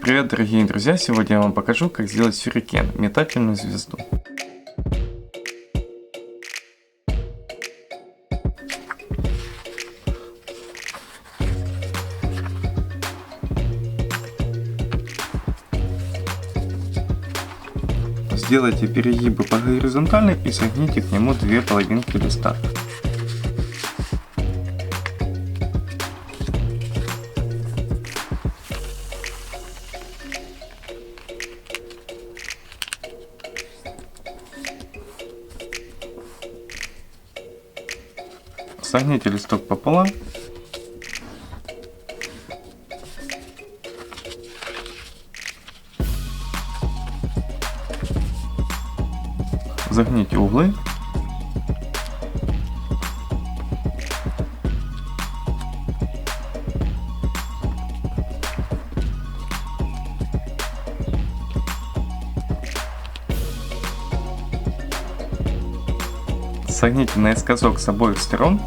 Привет, дорогие друзья! Сегодня я вам покажу, как сделать сюрикен, метательную звезду. Сделайте перегибы по горизонтали и согните к нему две половинки листа. Согните листок пополам. Загните углы. Согните наискосок с обоих сторон.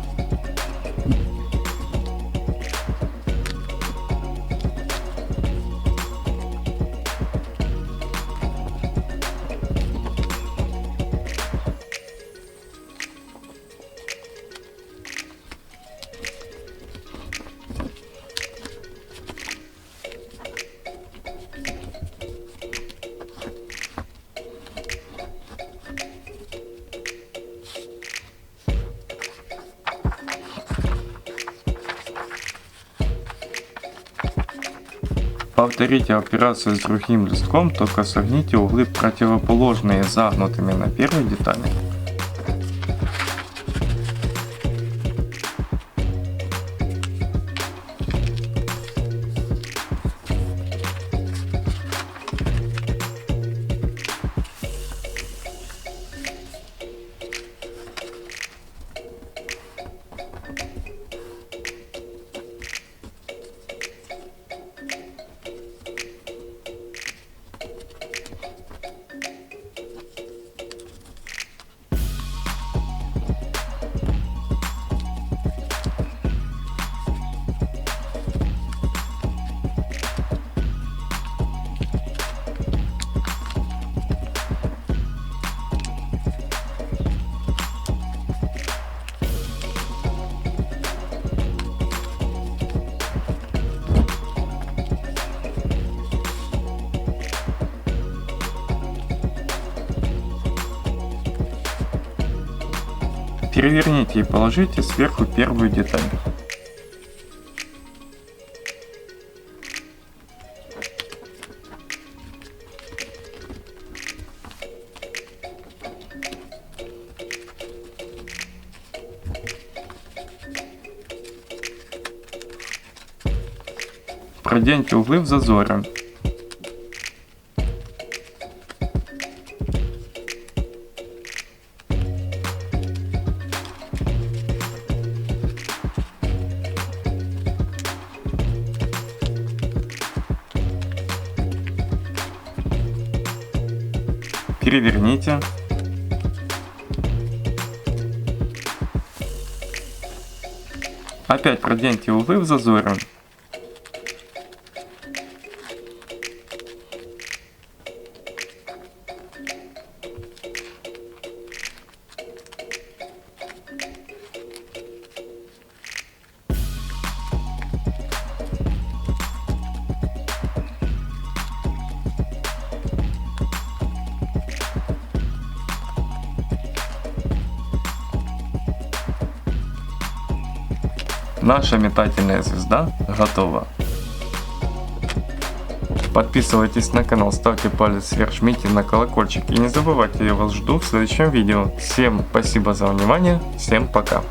Повторите операцию с другим листком, только согните углы противоположные загнутыми на первой детали. Переверните и положите сверху первую деталь. Проденьте углы в зазоре. Переверните. Опять проденьте углы в зазоре. Наша метательная звезда готова. Подписывайтесь на канал, ставьте палец вверх, жмите на колокольчик и не забывайте, я вас жду в следующем видео. Всем спасибо за внимание, всем пока.